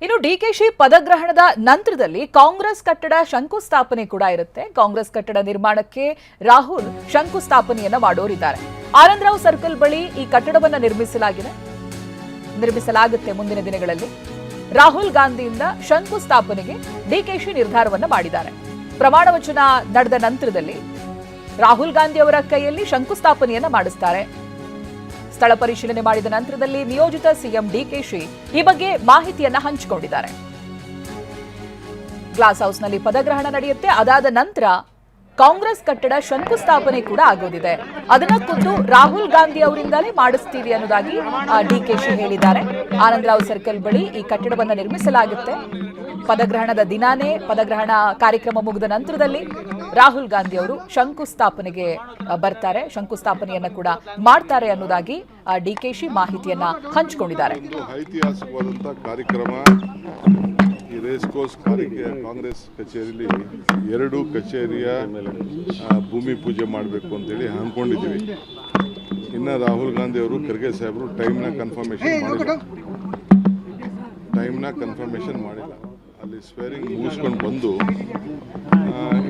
ಇನ್ನು ಡಿಕೆಶಿ ಪದಗ್ರಹಣದ ನಂತರದಲ್ಲಿ ಕಾಂಗ್ರೆಸ್ ಕಟ್ಟಡ ಶಂಕುಸ್ಥಾಪನೆ ಕೂಡ ಇರುತ್ತೆ. ಕಾಂಗ್ರೆಸ್ ಕಟ್ಟಡ ನಿರ್ಮಾಣಕ್ಕೆ ರಾಹುಲ್ ಶಂಕುಸ್ಥಾಪನೆಯನ್ನ ಮಾಡೋರಿದ್ದಾರೆ. ಆನಂದರಾವ್ ಸರ್ಕಲ್ ಬಳಿ ಈ ಕಟ್ಟಡವನ್ನ ನಿರ್ಮಿಸಲಾಗುತ್ತೆ ಮುಂದಿನ ದಿನಗಳಲ್ಲಿ. ರಾಹುಲ್ ಗಾಂಧಿಯಿಂದ ಶಂಕುಸ್ಥಾಪನೆಗೆ ಡಿಕೆಶಿ ನಿರ್ಧಾರವನ್ನ ಮಾಡಿದ್ದಾರೆ. ಪ್ರಮಾಣ ವಚನ ನಡೆದ ನಂತರದಲ್ಲಿ ರಾಹುಲ್ ಗಾಂಧಿ ಅವರ ಕೈಯಲ್ಲಿ ಶಂಕುಸ್ಥಾಪನೆಯನ್ನ ಮಾಡಿಸ್ತಾರೆ. ಸ್ಥಳ ಪರಿಶೀಲನೆ ಮಾಡಿದ ನಂತರದಲ್ಲಿ ನಿಯೋಜಿತ ಸಿಎಂ ಡಿಕೆಶಿ ಈ ಬಗ್ಗೆ ಮಾಹಿತಿಯನ್ನ ಹಂಚಿಕೊಂಡಿದ್ದಾರೆ. ಗ್ಲಾಸ್ ಹೌಸ್ನಲ್ಲಿ ಪದಗ್ರಹಣ ನಡೆಯುತ್ತೆ. ಅದಾದ ನಂತರ ಕಾಂಗ್ರೆಸ್ ಕಟ್ಟಡ ಶಂಕುಸ್ಥಾಪನೆ ಕೂಡ ಆಗೋದಿದೆ. ಅದನ್ನ ಖುದ್ದು ರಾಹುಲ್ ಗಾಂಧಿ ಅವರಿಂದಲೇ ಮಾಡಿಸ್ತೀವಿ ಅನ್ನೋದಾಗಿ ಡಿಕೆಶಿ ಹೇಳಿದ್ದಾರೆ. ಆನಂದರಾವ್ ಸರ್ಕಲ್ ಬಳಿ ಈ ಕಟ್ಟಡವನ್ನ ನಿರ್ಮಿಸಲಾಗುತ್ತೆ. ಪದಗ್ರಹಣದ ದಿನಾನೇ ಪದಗ್ರಹಣ ಕಾರ್ಯಕ್ರಮ ಮುಗಿದ ನಂತರದಲ್ಲಿ ರಾಹುಲ್ ಗಾಂಧಿ ಅವರು ಶಂಕುಸ್ಥಾಪನೆಗೆ ಬರ್ತಾರೆ. ಶಂಕುಸ್ಥಾಪನೆಯನ್ನ ಕೂಡ ಮಾಡ್ತಾರೆ ಅನ್ನೋದಾಗಿ ಡಿಕೆಶಿ ಮಾಹಿತಿಯನ್ನ ಹಂಚಿಕೊಂಡಿದ್ದಾರೆ. ಐತಿಹಾಸಿಕವಾದಂತಹ ಕಾರ್ಯಕ್ರಮ ಈ ರೇಸ್ ಕೋರ್ಸ್ ಕಾಂಗ್ರೆಸ್ ಕಚೇರಿಯಲ್ಲಿ ಎರಡು ಕಚೇರಿಯ ಭೂಮಿ ಪೂಜೆ ಮಾಡಬೇಕು ಅಂತೇಳಿ ಅಂದ್ಕೊಂಡಿದ್ದೀವಿ. ಇನ್ನು ರಾಹುಲ್ ಗಾಂಧಿ ಅವರು ಖರ್ಗೆ ಸಾಹೇಬರು ಟೈಮ್ನ ಕನ್ಫರ್ಮೇಷನ್ ಮಾಡಿಲ್ಲ. ಅಲ್ಲಿ ಸ್ವೇರಿಂಗ್ ಮುಗಿಸ್ಕೊಂಡು ಬಂದು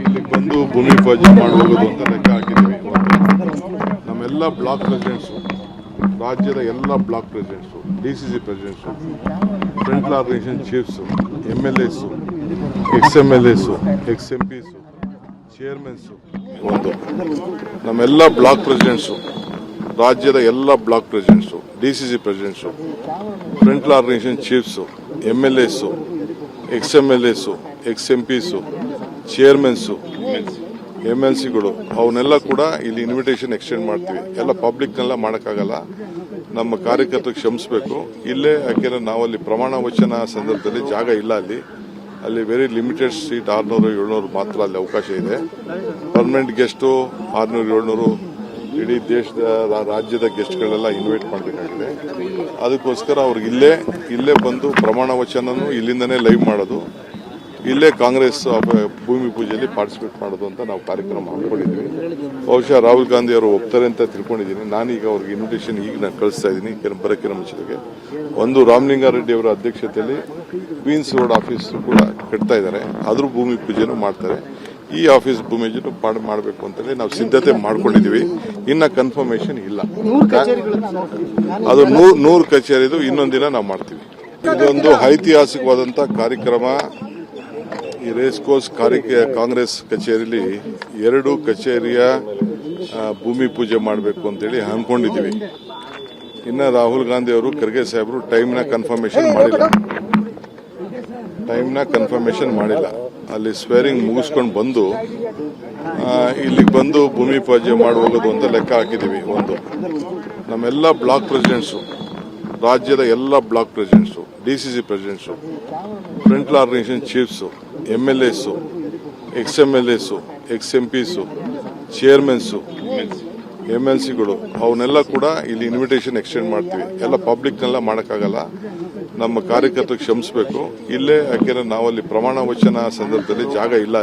ಇಲ್ಲಿಗೆ ಬಂದು ಭೂಮಿ ಪೂಜೆ ಮಾಡೋದು ಅಂತ ಲೆಕ್ಕ ಹಾಕಿದ್ದೀವಿ. ನಮ್ಮೆಲ್ಲ ಬ್ಲಾಕ್ ಪ್ರೆಸಿಡೆಂಟ್ಸು, ರಾಜ್ಯದ ಎಲ್ಲ block presidents, DCC presidents, frontal organisation chiefs, MLAಸು, XMLAಸು, XMPಸು, ಚೇರ್ಮನ್ಸು, ನಮ್ಮೆಲ್ಲ ಬ್ಲಾಕ್ ಪ್ರೆಸಿಡೆಂಟ್ಸು, ರಾಜ್ಯದ ಎಲ್ಲ block presidents, DCC presidents, frontal organisation chiefs, MLAಸು, XMLAಸು, XMPಸು, ಚೇರ್ಮನ್ಸು, MLCಗಳು ಅವನ್ನೆಲ್ಲ ಕೂಡ ಇಲ್ಲಿ ಇನ್ವಿಟೇಷನ್ ಎಕ್ಸ್ಟೆಂಡ್ ಮಾಡ್ತೀವಿ. ಎಲ್ಲ ಪಬ್ಲಿಕ್ನೆಲ್ಲ ಮಾಡೋಕ್ಕಾಗಲ್ಲ, ನಮ್ಮ ಕಾರ್ಯಕರ್ತರಿಗೆ ಕ್ಷಮಿಸಬೇಕು. ಇಲ್ಲೇ ಯಾಕೆಂದರೆ ನಾವಲ್ಲಿ ಪ್ರಮಾಣ ವಚನ ಸಂದರ್ಭದಲ್ಲಿ ಜಾಗ ಇಲ್ಲ. ಅಲ್ಲಿ ವೆರಿ ಲಿಮಿಟೆಡ್ ಸೀಟ್ 600-700 ಮಾತ್ರ ಅಲ್ಲಿ ಅವಕಾಶ ಇದೆ. ಪರ್ಮನೆಂಟ್ ಗೆಸ್ಟು 600-700 ಇಡೀ ದೇಶದ ರಾಜ್ಯದ ಗೆಸ್ಟ್ಗಳೆಲ್ಲ ಇನ್ವೈಟ್ ಮಾಡಬೇಕಾಗಿದೆ. ಅದಕ್ಕೋಸ್ಕರ ಅವ್ರಿಗೆ ಇಲ್ಲೇ ಬಂದು ಪ್ರಮಾಣ ವಚನನೂ ಇಲ್ಲಿಂದನೇ ಲೈವ್ ಮಾಡೋದು, ಇಲ್ಲೇ ಕಾಂಗ್ರೆಸ್ ಭೂಮಿ ಪೂಜೆಯಲ್ಲಿ ಪಾರ್ಟಿಸಿಪೇಟ್ ಮಾಡೋದು ಅಂತ ನಾವು ಕಾರ್ಯಕ್ರಮ ಹಾಕೊಂಡಿದ್ದೀವಿ. ಬಹುಶಃ ರಾಹುಲ್ ಗಾಂಧಿ ಅವರು ಒಪ್ತಾರೆ ಅಂತ ತಿಳ್ಕೊಂಡಿದ್ದೀನಿ. ನಾನೀಗ ಅವ್ರಿಗೆ ಇನ್ವಿಟೇಷನ್ ನಾನು ಕಳಿಸ್ತಾ ಇದ್ದೀನಿ. ಬರೋಕ್ಕಿಂತ ಮುಂಚೆಗೆ ಒಂದು ರಾಮಲಿಂಗಾರೆಡ್ಡಿ ಅವರ ಅಧ್ಯಕ್ಷತೆಯಲ್ಲಿ ಕ್ವೀನ್ಸ್ ರೋಡ್ ಆಫೀಸ್ ಕೂಡ ಕಟ್ತಾ ಇದ್ದಾರೆ. ಅದ್ರ ಭೂಮಿ ಪೂಜೆನೂ ಮಾಡ್ತಾರೆ. ಈ ಆಫೀಸ್ ಭೂಮಿ ಪೂಜೆ ಮಾಡಬೇಕು ಅಂತೇಳಿ ನಾವು ಸಿದ್ಧತೆ ಮಾಡ್ಕೊಂಡಿದ್ದೀವಿ. ಇನ್ನ ಕನ್ಫರ್ಮೇಶನ್ ಇಲ್ಲ. ಅದು 100 ಕಚೇರಿದು ಇನ್ನೊಂದಿನ ನಾವು ಮಾಡ್ತೀವಿ. ಇದೊಂದು ಐತಿಹಾಸಿಕವಾದಂತಹ ಕಾರ್ಯಕ್ರಮ. ಈ ರೇಸ್ ಕೋರ್ಸ್ ಕಾಂಗ್ರೆಸ್ ಕಚೇರಿಯಲ್ಲಿ ಎರಡು ಕಚೇರಿಯ ಭೂಮಿ ಪೂಜೆ ಮಾಡಬೇಕು ಅಂತೇಳಿ ಅಂದ್ಕೊಂಡಿದ್ದೀವಿ. ಇನ್ನು ರಾಹುಲ್ ಗಾಂಧಿ ಅವರು ಖರ್ಗೆ ಸಾಹೇಬರು ಟೈಮ್ನ ಕನ್ಫರ್ಮೇಶನ್ ಮಾಡಿಲ್ಲ. ಅಲ್ಲಿ ಸ್ವೇರಿಂಗ್ ಮುಗಿಸ್ಕೊಂಡು ಬಂದು ಇಲ್ಲಿಗೆ ಬಂದು ಭೂಮಿ ಪೂಜೆ ಮಾಡೋದು ಅಂತ ಲೆಕ್ಕ ಹಾಕಿದ್ದೀವಿ. ನಮ್ಮೆಲ್ಲ ಬ್ಲಾಕ್ ಪ್ರೆಸಿಡೆಂಟ್ಸು, ರಾಜ್ಯದ ಎಲ್ಲ block presidents, DCC presidents, frontal organisation chiefs, MLAಸು, XMLAಸು, XMPಸು, ಚೇರ್ಮನ್ಸು, MLCಗಳು ಅವನ್ನೆಲ್ಲ ಕೂಡ ಇಲ್ಲಿ ಇನ್ವಿಟೇಷನ್ ಎಕ್ಸ್ಟೆಂಡ್ ಮಾಡ್ತೀವಿ. ಎಲ್ಲ ಪಬ್ಲಿಕ್ನೆಲ್ಲ ಮಾಡೋಕ್ಕಾಗಲ್ಲ, ನಮ್ಮ ಕಾರ್ಯಕರ್ತರಿಗೆ ಕ್ಷಮಿಸಬೇಕು. ಇಲ್ಲೇ ಯಾಕೆಂದರೆ ನಾವಲ್ಲಿ ಪ್ರಮಾಣ ವಚನ ಸಂದರ್ಭದಲ್ಲಿ ಜಾಗ ಇಲ್ಲ.